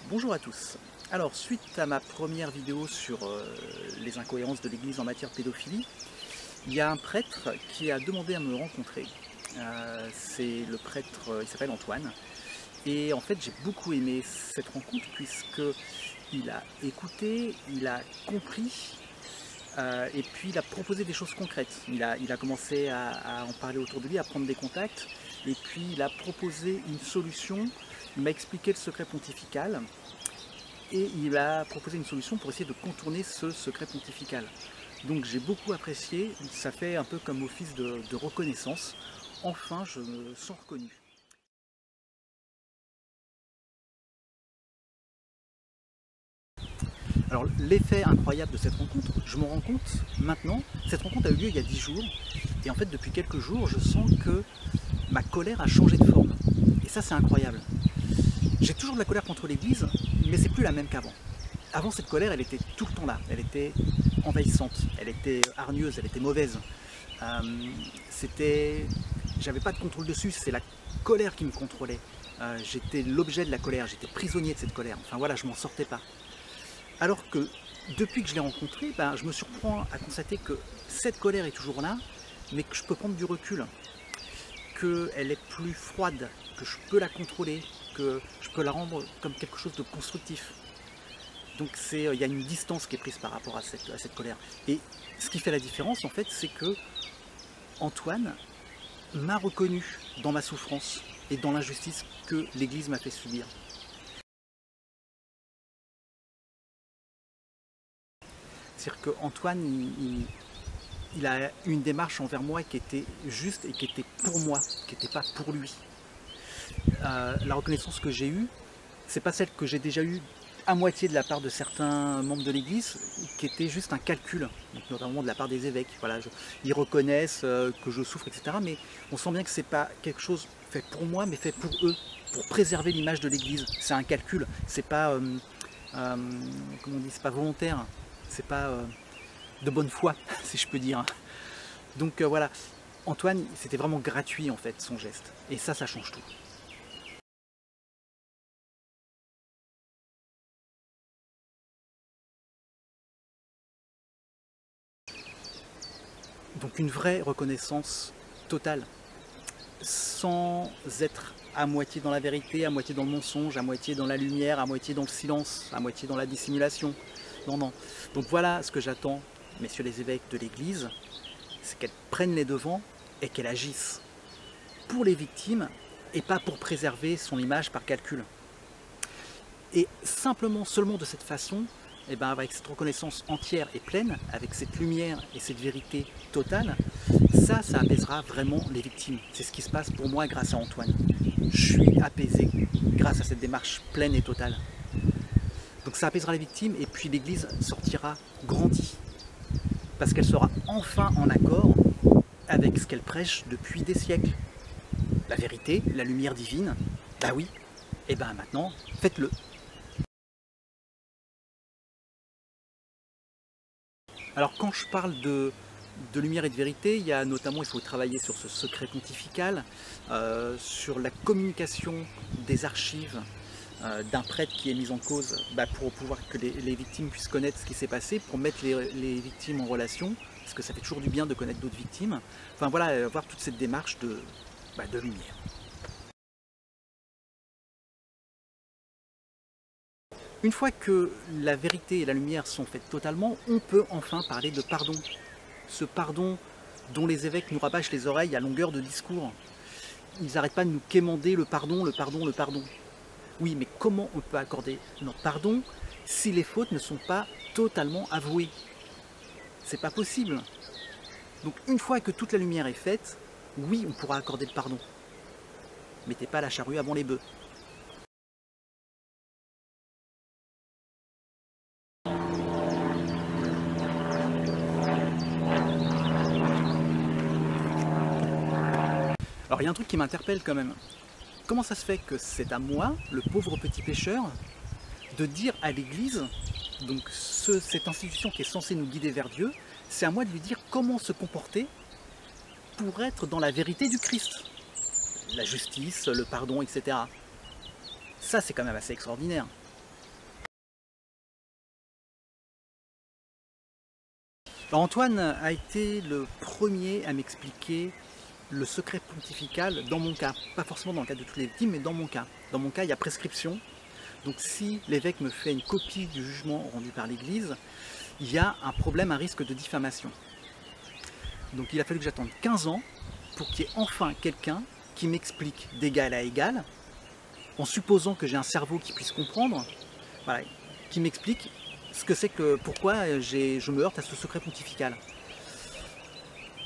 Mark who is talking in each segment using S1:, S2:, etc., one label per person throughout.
S1: Bonjour à tous. Alors, suite à ma première vidéo sur les incohérences de l'Église en matière de pédophilie, il y a un prêtre qui a demandé à me rencontrer. C'est le prêtre, il s'appelle Antoine. Et en fait, j'ai beaucoup aimé cette rencontre puisqu'il a écouté, il a compris et puis il a proposé des choses concrètes. Il a commencé à en parler autour de lui, à prendre des contacts et puis il a proposé une solution. Il m'a expliqué le secret pontifical. Et il a proposé une solution pour essayer de contourner ce secret pontifical. Donc j'ai beaucoup apprécié, ça fait un peu comme office de reconnaissance. Enfin, je me sens reconnu. Alors l'effet incroyable de cette rencontre, je me rends compte maintenant, cette rencontre a eu lieu il y a 10 jours, et en fait depuis quelques jours, je sens que ma colère a changé de forme. Et ça c'est incroyable. J'ai toujours de la colère contre l'Église, mais c'est plus la même qu'avant. Avant, cette colère, elle était tout le temps là. Elle était envahissante, elle était hargneuse, elle était mauvaise. J'avais pas de contrôle dessus, c'est la colère qui me contrôlait. J'étais l'objet de la colère, j'étais prisonnier de cette colère. Enfin voilà, je m'en sortais pas. Alors que depuis que je l'ai rencontrée, je me surprends à constater que cette colère est toujours là, mais que je peux prendre du recul, qu'elle est plus froide, que je peux la contrôler, que je peux la rendre comme quelque chose de constructif. Donc il y a une distance qui est prise par rapport à cette colère. Et ce qui fait la différence, en fait, c'est que Antoine m'a reconnu dans ma souffrance et dans l'injustice que l'Église m'a fait subir. C'est-à-dire qu'Antoine, il a une démarche envers moi qui était juste et qui était pour moi, qui n'était pas pour lui. La reconnaissance que j'ai eue, c'est pas celle que j'ai déjà eue à moitié de la part de certains membres de l'Église, qui était juste un calcul, donc notamment de la part des évêques. Voilà, ils reconnaissent que je souffre, etc. Mais on sent bien que c'est pas quelque chose fait pour moi, mais fait pour eux, pour préserver l'image de l'Église. C'est un calcul, c'est pas, comment on dit, c'est pas volontaire, c'est pas de bonne foi, si je peux dire. Donc voilà, Antoine, c'était vraiment gratuit en fait son geste, et ça change tout. Donc une vraie reconnaissance totale, sans être à moitié dans la vérité, à moitié dans le mensonge, à moitié dans la lumière, à moitié dans le silence, à moitié dans la dissimulation. Non, non. Donc voilà ce que j'attends, messieurs les évêques de l'Église, c'est qu'elles prennent les devants et qu'elles agissent pour les victimes et pas pour préserver son image par calcul. Et simplement, seulement de cette façon, avec cette reconnaissance entière et pleine, avec cette lumière et cette vérité totale, ça apaisera vraiment les victimes. C'est ce qui se passe pour moi grâce à Antoine. Je suis apaisé grâce à cette démarche pleine et totale. Donc ça apaisera les victimes et puis l'Église sortira grandie. Parce qu'elle sera enfin en accord avec ce qu'elle prêche depuis des siècles. La vérité, la lumière divine, bah oui, et maintenant, faites-le. Alors quand je parle de lumière et de vérité, il faut travailler sur ce secret pontifical, sur la communication des archives d'un prêtre qui est mis en cause pour pouvoir que les victimes puissent connaître ce qui s'est passé, pour mettre les victimes en relation, parce que ça fait toujours du bien de connaître d'autres victimes. Enfin voilà, voir toute cette démarche de lumière. Une fois que la vérité et la lumière sont faites totalement, on peut enfin parler de pardon. Ce pardon dont les évêques nous rabâchent les oreilles à longueur de discours. Ils n'arrêtent pas de nous quémander le pardon, le pardon, le pardon. Oui, mais comment on peut accorder notre pardon si les fautes ne sont pas totalement avouées? C'est pas possible. Donc une fois que toute la lumière est faite, oui, on pourra accorder le pardon. Mettez pas la charrue avant les bœufs. Alors il y a un truc qui m'interpelle quand même. Comment ça se fait que c'est à moi, le pauvre petit pécheur, de dire à l'Église, donc cette institution qui est censée nous guider vers Dieu, c'est à moi de lui dire comment se comporter pour être dans la vérité du Christ. La justice, le pardon, etc. Ça c'est quand même assez extraordinaire. Alors, Antoine a été le premier à m'expliquer le secret pontifical dans mon cas. Pas forcément dans le cas de toutes les victimes, mais dans mon cas. Dans mon cas, il y a prescription. Donc si l'évêque me fait une copie du jugement rendu par l'Église, il y a un problème, un risque de diffamation. Donc il a fallu que j'attende 15 ans pour qu'il y ait enfin quelqu'un qui m'explique d'égal à égal, en supposant que j'ai un cerveau qui puisse comprendre, voilà, qui m'explique ce que c'est que pourquoi je me heurte à ce secret pontifical.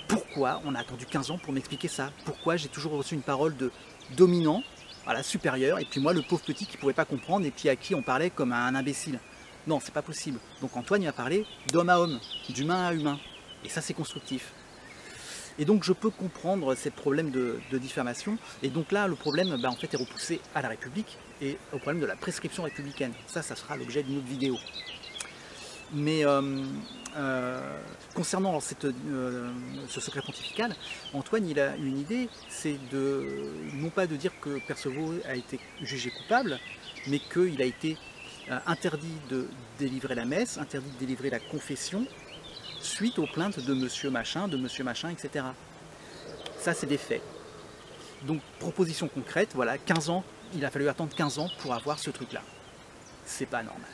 S1: Pourquoi on a attendu 15 ans pour m'expliquer ça? Pourquoi j'ai toujours reçu une parole de dominant, voilà, supérieur, et puis moi le pauvre petit qui ne pouvait pas comprendre et puis à qui on parlait comme à un imbécile? Non, c'est pas possible. Donc Antoine il m'a parlé d'homme à homme, d'humain à humain. Et ça c'est constructif. Et donc je peux comprendre ces problèmes de diffamation. Et donc là le problème en fait, est repoussé à la République et au problème de la prescription républicaine. Ça sera l'objet d'une autre vidéo. Mais concernant ce secret pontifical, Antoine il a une idée, c'est non pas de dire que Perceval a été jugé coupable, mais qu'il a été interdit de délivrer la messe, interdit de délivrer la confession, suite aux plaintes de monsieur machin, etc. Ça c'est des faits. Donc proposition concrète, voilà, 15 ans, il a fallu attendre 15 ans pour avoir ce truc-là. C'est pas normal.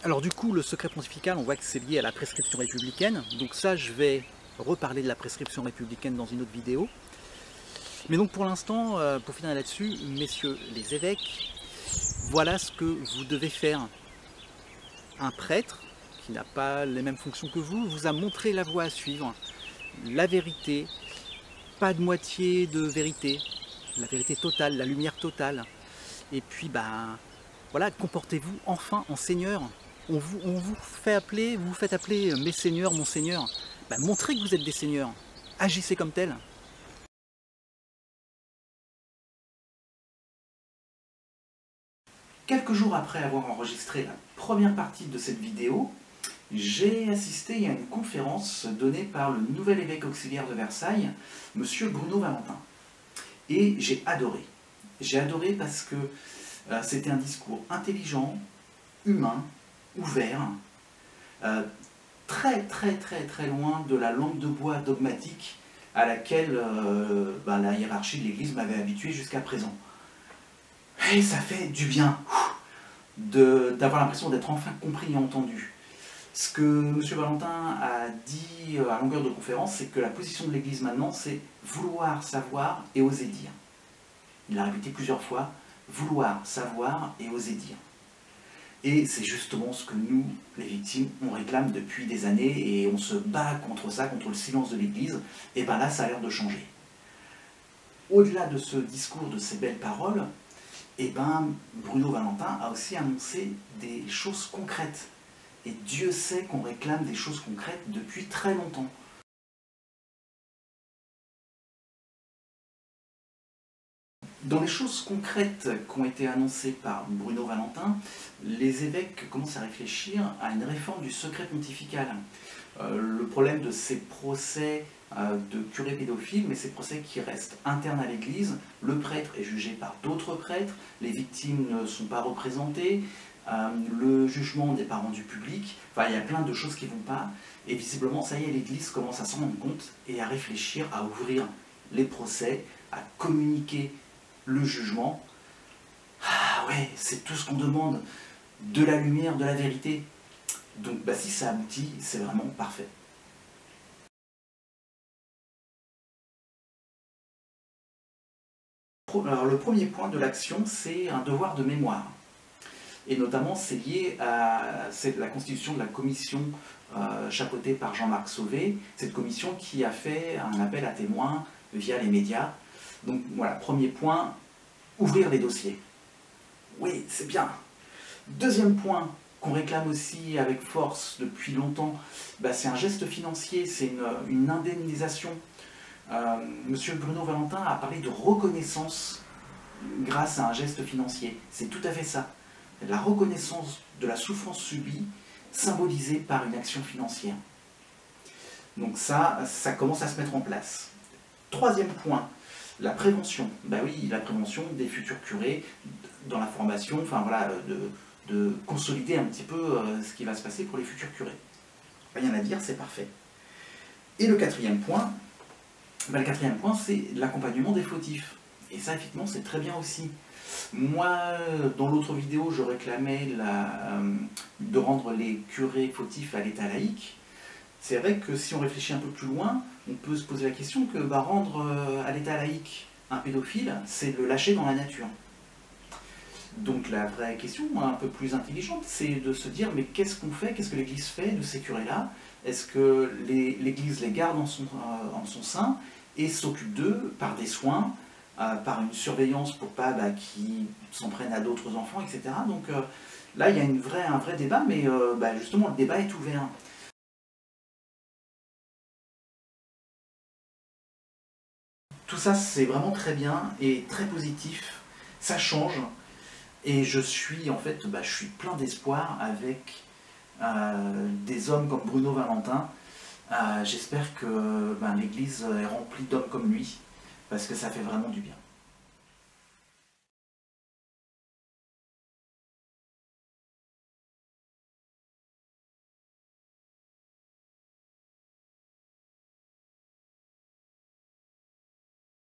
S1: Alors du coup, le secret pontifical, on voit que c'est lié à la prescription républicaine. Donc ça, je vais reparler de la prescription républicaine dans une autre vidéo. Mais donc pour l'instant, pour finir là-dessus, messieurs les évêques, voilà ce que vous devez faire. Un prêtre, qui n'a pas les mêmes fonctions que vous a montré la voie à suivre. La vérité, pas de moitié de vérité, la vérité totale, la lumière totale. Et puis, voilà, comportez-vous enfin en seigneur. On vous fait appeler, vous faites appeler mes seigneurs, mon seigneur. Montrez que vous êtes des seigneurs. Agissez comme tel. Quelques jours après avoir enregistré la première partie de cette vidéo, j'ai assisté à une conférence donnée par le nouvel évêque auxiliaire de Versailles, M. Bruno Valentin. Et j'ai adoré. J'ai adoré parce que c'était un discours intelligent, humain, ouvert, très loin de la langue de bois dogmatique à laquelle la hiérarchie de l'Église m'avait habitué jusqu'à présent. Et ça fait du bien d'avoir l'impression d'être enfin compris et entendu. Ce que M. Valentin a dit à longueur de conférence, c'est que la position de l'Église maintenant, c'est vouloir savoir et oser dire. Il l'a répété plusieurs fois, vouloir savoir et oser dire. Et c'est justement ce que nous, les victimes, on réclame depuis des années et on se bat contre ça, contre le silence de l'Église. Et bien là, ça a l'air de changer. Au-delà de ce discours, de ces belles paroles, Bruno Valentin a aussi annoncé des choses concrètes. Et Dieu sait qu'on réclame des choses concrètes depuis très longtemps. Dans les choses concrètes qui ont été annoncées par Bruno Valentin, les évêques commencent à réfléchir à une réforme du secret pontifical. Le problème de ces procès de curés pédophiles, mais ces procès qui restent internes à l'Église, le prêtre est jugé par d'autres prêtres, les victimes ne sont pas représentées, le jugement n'est pas rendu public, enfin il y a plein de choses qui ne vont pas, et visiblement ça y est, l'Église commence à s'en rendre compte et à réfléchir à ouvrir les procès, à communiquer le jugement. Ah ouais, c'est tout ce qu'on demande, de la lumière, de la vérité. Donc si ça aboutit, c'est vraiment parfait. Alors, le premier point de l'action, c'est un devoir de mémoire. Et notamment, c'est lié à la constitution de la commission chapeautée par Jean-Marc Sauvé, cette commission qui a fait un appel à témoins via les médias. Donc voilà, premier point, ouvrir les dossiers. Oui, c'est bien. Deuxième point qu'on réclame aussi avec force depuis longtemps, c'est un geste financier, c'est une indemnisation. Monsieur Bruno Valentin a parlé de reconnaissance grâce à un geste financier. C'est tout à fait ça. La reconnaissance de la souffrance subie symbolisée par une action financière. Donc ça commence à se mettre en place. Troisième point, la prévention. Oui, la prévention des futurs curés dans la formation, enfin voilà, de
S2: de consolider un petit peu ce qui va se passer pour les futurs curés. Rien à dire, c'est parfait. Et le quatrième point, c'est l'accompagnement des fautifs. Et ça, effectivement, c'est très bien aussi. Moi, dans l'autre vidéo, je réclamais de rendre les curés fautifs à l'état laïque. C'est vrai que si on réfléchit un peu plus loin, on peut se poser la question que rendre à l'état laïque un pédophile, c'est le lâcher dans la nature. Donc la vraie question, un peu plus intelligente, c'est de se dire, mais qu'est-ce qu'on fait, qu'est-ce que l'Église fait de ces curés-là? Est-ce que l'Église les garde en son sein et s'occupe d'eux par des soins, par une surveillance pour pas qu'ils s'en prennent à d'autres enfants, etc. Donc là, il y a un vrai débat, mais justement, le débat est ouvert. Tout ça, c'est vraiment très bien et très positif. Ça change. Et je suis plein d'espoir avec des hommes comme Bruno Valentin. J'espère que l'Église est remplie d'hommes comme lui, parce que ça fait vraiment du bien.